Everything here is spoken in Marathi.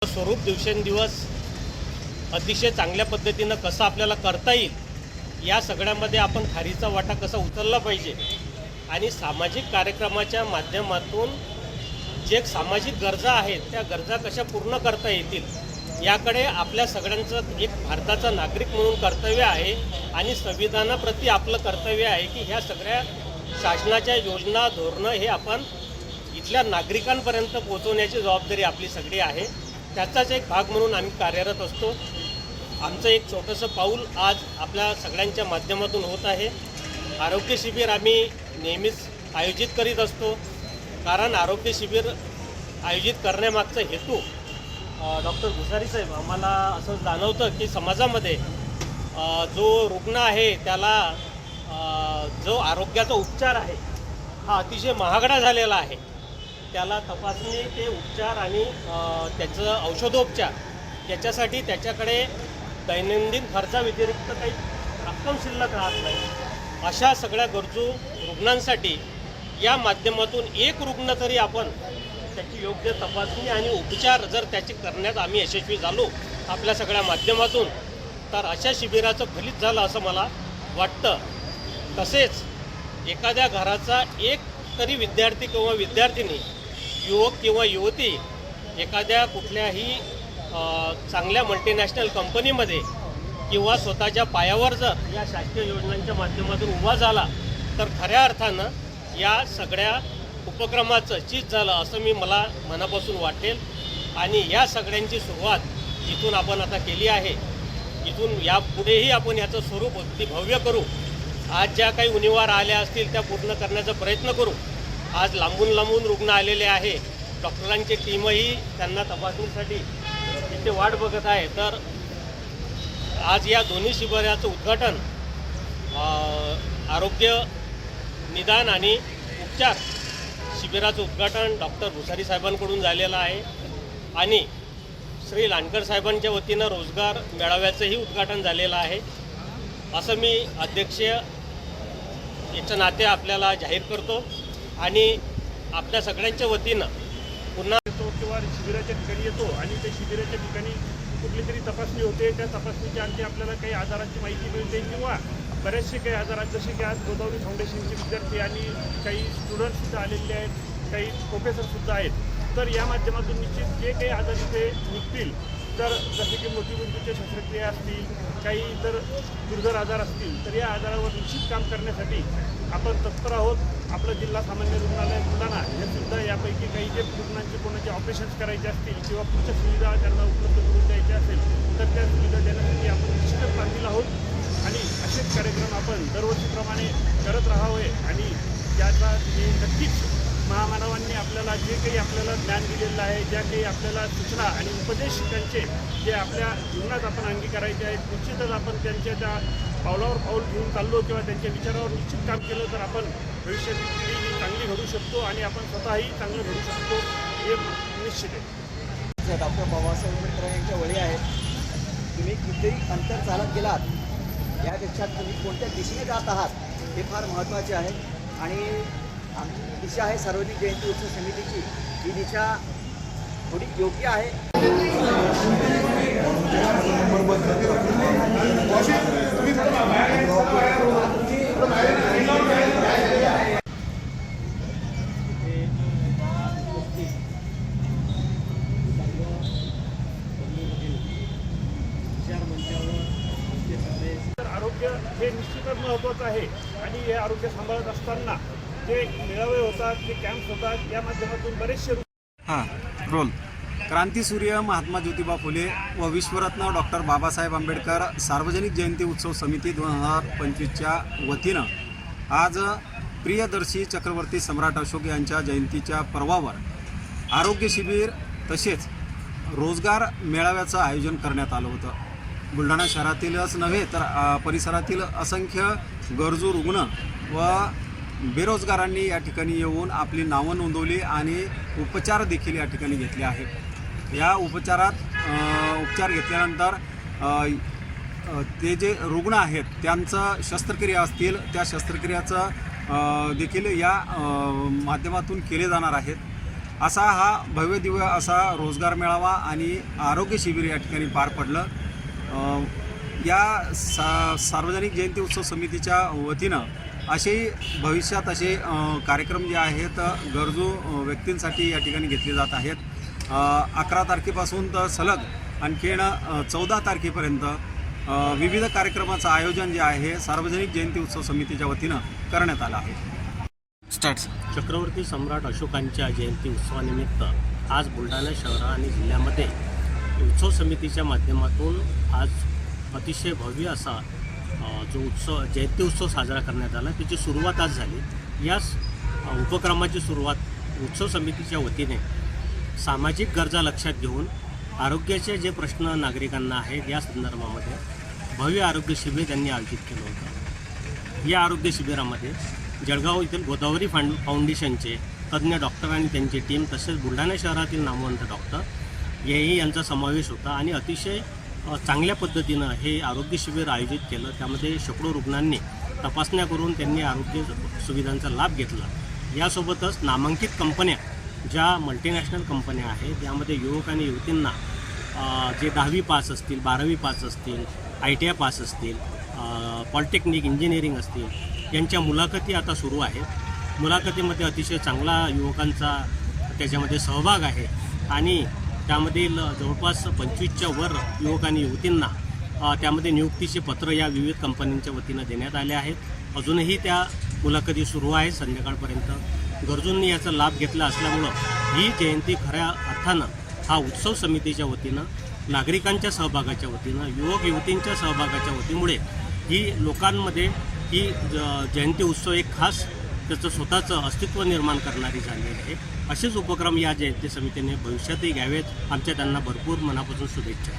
स्वरूप दिवसेंदिवस अतिशय चांगल्या पद्धतीनं कसं आपल्याला करता येईल या सगळ्यामध्ये आपण खारीचा वाटा कसा उचलला पाहिजे आणि सामाजिक कार्यक्रमाच्या माध्यमातून जे सामाजिक गरजा आहेत त्या गरजा कशा पूर्ण करता येतील याकडे आपल्या सगळ्यांचं एक भारताचा नागरिक म्हणून कर्तव्य आहे आणि संविधानाप्रती आपलं कर्तव्य आहे की ह्या सगळ्या शासनाच्या योजना धोरणं हे आपण इथल्या नागरिकांपर्यंत पोहोचवण्याची जबाबदारी आपली सगळी आहे। त्याचाच एक भाग म्हणून आम्ही कार्यरत असतो। आमचं एक छोटंसं पाऊल आज आपल्या सगळ्यांच्या माध्यमातून होत आहे। आरोग्य शिबिर आम्ही नेहमीच आयोजित करीत असतो, कारण आरोग्य शिबिर आयोजित करण्यामागचा हेतू डॉक्टर भुसारी साहेब आम्हाला असं जाणवतं की समाजामध्ये जो रुग्ण आहे त्याला जो आरोग्याचा उपचार आहे हा अतिशय महागडा झालेला आहे। त्याला तपासणी ते उपचार आणि त्याचं औषधोपचार त्याच्यासाठी त्याच्याकडे दैनंदिन खर्चाव्यतिरिक्त काही रक्कम शिल्लक राहत नाही। अशा सगळ्या गरजू रुग्णांसाठी या माध्यमातून एक रुग्ण तरी आपण त्याची योग्य तपासणी आणि उपचार जर त्याची करण्यात आम्ही यशस्वी झालो आपल्या सगळ्या माध्यमातून तर अशा शिबिराचं फलित झालं असं मला वाटतं। तसेच एखाद्या घराचा एक तरी विद्यार्थी किंवा विद्यार्थिनी युवक किंवा युवती एखाद्या कुठल्याही चांगल्या मल्टीनॅशनल कंपनीमध्ये किंवा स्वतःच्या पायावर जर या शासकीय योजनांच्या माध्यमातून उभा झाला तर खऱ्या अर्थानं या सगळ्या उपक्रमाचं चीज झालं असं मला मनापासून वाटेल। आणि या सगळ्यांची सुरुवात इथून आपण आता केली आहे। इथून यापुढेही आपण याचं स्वरूप अगदी भव्य करू। आज ज्या काही उणिवा आल्या असतील त्या पूर्ण करण्याचा प्रयत्न करू। आज लांबून लांबून रुग्ण आलेले आहे, डॉक्टरांची टीमही त्यांना तपासणीसाठी इथे वाट बघत आहे। तर आज या दोन्ही शिबिराचं उद्घाटन आरोग्य निदान आणि उपचार शिबिराचं उद्घाटन डॉक्टर भुसारी साहेबांकडून झालेलं आहे आणि श्री लांडकर साहेबांच्या वतीनं रोजगार मेळाव्याचंही उद्घाटन झालेलं आहे असं मी अध्यक्ष याच्या नाते आपल्याला जाहीर करतो। आणि आपल्या सगळ्यांच्या वतीनं पुन्हा येतो किंवा शिबिराच्या ठिकाणी येतो आणि त्या शिबिराच्या ठिकाणी कुठली तरी तपासणी होते। त्या तपासणीच्या अंती आपल्याला काही आजारांची माहिती मिळते किंवा बरेचसे काही आजार जसे की आज गोदावरी फाउंडेशनचे विद्यार्थी आणि काही स्टुडंट्ससुद्धा आलेले आहेत, काही प्रोफेसरसुद्धा आहेत। तर या माध्यमातून निश्चित जे काही आजार इथे निघतील तर जसे की मोतीबिंदूच्या शस्त्रक्रिया असतील, काही इतर दुर्धर आजार असतील तर या आजारावर निश्चित काम करण्यासाठी आपण तत्पर आहोत। आपलं जिल्हा सामान्य रुग्णालय बुलढाणा हे सुद्धा यापैकी काही जे रुग्णांचे कोणाचे ऑपरेशन्स करायचे असतील किंवा पुढच्या सुविधा त्यांना उपलब्ध करून द्यायच्या असेल तर त्या सुविधा देण्यासाठी आपण निश्चितच बांधील आहोत आणि असेच कार्यक्रम आपण दरवर्षीप्रमाणे करत राहावे। आणि याचा हे नक्कीच महामानवांनी आपल्याला जे काही आपल्याला ज्ञान दिलेलं आहे, ज्या काही आपल्याला सूचना आणि उपदेश त्यांचे जे आपल्या जीवनात आपण अंगीकारायचे आहेत, निश्चितच आपण त्यांच्या त्या पावलावर पाऊल घेऊन चाललो किंवा त्यांच्या विचारावर निश्चित काम केलं तर आपण भविष्यातील पिढी ही चांगली घडू शकतो आणि आपण स्वतःही चांगलं घडू शकतो हे निश्चित आहे। डॉक्टर बाबासाहेब आंबेडकर यांच्या वळी आहेत। तुम्ही कितीही अंतर चालत गेलात यापेक्षा तुम्ही कोणत्या दिशेने जात आहात हे फार महत्त्वाचे आहे। आणि आमची दिशा आहे सार्वजनिक जयंती उत्सव समितीची, ही दिशा थोडी योग्य आहे। तर आरोग्य हे निश्चितच महत्त्वाचं आहे आणि हे आरोग्य सांभाळत असताना जे मेळावे होतात, जे कॅम्प्स होतात, या माध्यमातून बरेचसे रोल क्रांतीसूर्य महात्मा ज्योतिबा फुले व विश्वरत्न डॉक्टर बाबासाहेब आंबेडकर सार्वजनिक जयंती उत्सव समिती 2025च्या वतीनं आज प्रियदर्शी चक्रवर्ती सम्राट अशोक यांच्या जयंतीच्या पर्वावर आरोग्य शिबिर तसेच रोजगार मेळाव्याचं आयोजन करण्यात आलं होतं। बुलढाणा शहरातीलच नव्हे तर परिसरातील असंख्य गरजू रुग्ण व बेरोजगारांनी या ठिकाणी येऊन आपली नावं नोंदवली आणि उपचार देखील या ठिकाणी घेतले आहेत। या उपचार घेतल्यानंतर ते जे रुग्ण आहेत त्यांचं शस्त्रक्रिया असतील त्या शस्त्रक्रियाचं देखील या माध्यमातून केले जाणार आहेत। असा हा भव्य दिव्य असा रोजगार मेळावा आणि आरोग्य शिबिर या ठिकाणी पार पडलं. या सार्वजनिक जयंती उत्सव समितीच्या वतीनं असे भविष्यात असे कार्यक्रम जे आहेत गरजू व्यक्तींसाठी या ठिकाणी घेतले जात आहेत. 11 तारखेपासून तर सलग आणखीन 14 तारखेपर्यंत विविध कार्यक्रमाचं आयोजन जे आहे सार्वजनिक जयंती उत्सव समितीच्या वतीनं करण्यात आलं आहे. छत्रपती सम्राट अशोकांच्या जयंती उत्सवानिमित्त आज बुलढाणा शहर आणि जिल्ह्यामध्ये उत्सव समितीच्या माध्यमातून आज अतिशय भव्य असा जो जयंती उत्सव साजरा करण्यात आला त्याची सुरुवात आज झाली. या उपक्रमाची सुरुवात उत्सव समितीच्या वतीने सामाजिक गरजा लक्षात घेऊन आरोग्याचे जे प्रश्न नागरिकांना आहेत या संदर्भामध्ये भव्य आरोग्य शिबिर त्यांनी आयोजित केलं होतं. या आरोग्य शिबिरामध्ये जळगाव येथील गोदावरी फाउंडेशनचे तज्ज्ञ डॉक्टर आणि त्यांची टीम तसेच बुलढाणा शहरातील नामवंत डॉक्टर हेही यांचा समावेश होता आणि अतिशय चांगल्या पद्धतीनं हे आरोग्य शिबिर आयोजित केलं. त्यामध्ये शेकडो रुग्णांनी तपासण्या करून त्यांनी आरोग्य सुविधांचा लाभ घेतला. यासोबतच नामांकित कंपन्या ज्या मल्टीनॅशनल कंपन्या आहेत त्यामध्ये युवक आणि युवतींना जे 10वी पास असतील 12वी पास असतील ITI पास असतील पॉलिटेक्निक इंजिनिअरिंग असतील यांच्या मुलाखती आता सुरू आहेत. मुलाखतीमध्ये अतिशय चांगला युवकांचा त्याच्यामध्ये सहभाग आहे आणि त्यामधील जवळपास 25च्या वर युवक आणि युवतींना त्यामध्ये नियुक्तीचे पत्र या विविध कंपन्यांच्या वतीनं देण्यात आले आहेत. अजूनही त्या मुलाखती सुरू आहेत संध्याकाळपर्यंत. गरजूंनी याचा लाभ घेतला असल्यामुळं ही जयंती खऱ्या अर्थानं हा उत्सव समितीच्या वतीनं नागरिकांच्या सहभागाच्या वतीनं युवक युवतींच्या सहभागाच्या वतीमुळे ही लोकांमध्ये ही जयंती उत्सव एक खास त्याचं स्वतःचं अस्तित्व निर्माण करणारी झाली आहे. असेच उपक्रम या जयंती समितीने भविष्यातही घ्यावेत. आमच्या त्यांना भरपूर मनापासून शुभेच्छा.